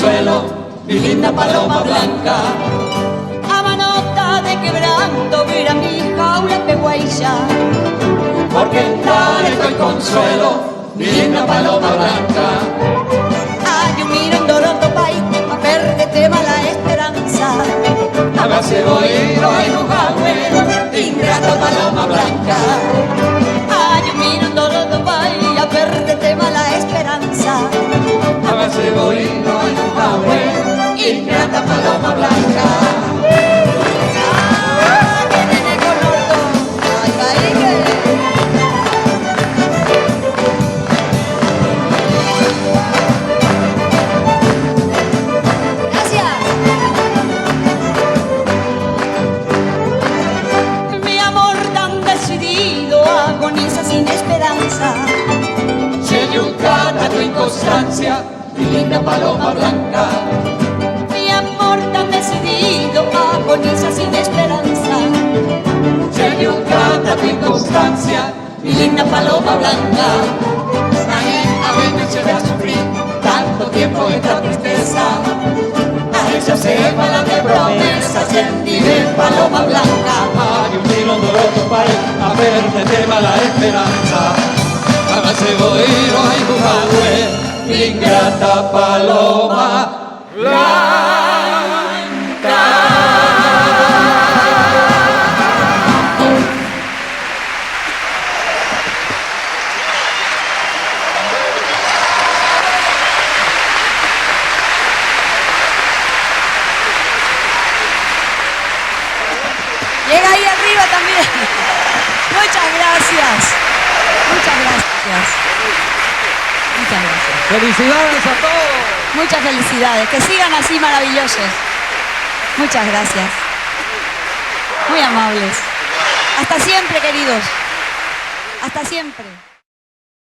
consuelo, mi linda paloma blanca. A manota de quebranto, mira mi jaula peguailla. Porque en tal estoy consuelo, mi linda paloma blanca. Ay, un miro en Doroto Pai, a perderte mala esperanza. Hágase oído ay Jujahue, ingrata paloma blanca. Ay, un miro en Doroto Pai, a perderte mala esperanza. Hágase oído ay Jujahue, ingrata paloma blanca. Sin esperanza, Cheyucata tu inconstancia, mi linda paloma blanca. mi amor tan decidido agoniza sin esperanza. Cheyucata tu inconstancia, mi linda paloma blanca. A veces se ve a sufrir tanto tiempo esta tristeza. A ella se va de promesas, sentiré paloma blanca. Hay un hilo Doroto Pai, a verte tema la esperanza. Hágase oír, ay Jujahue, ingrata paloma blanca. Llega ahí arriba también. Muchas gracias. Muchas gracias. Muchas gracias. Felicidades a todos. Muchas felicidades. Que sigan así maravillosos. Muchas gracias. Muy amables. Hasta siempre, queridos. Hasta siempre.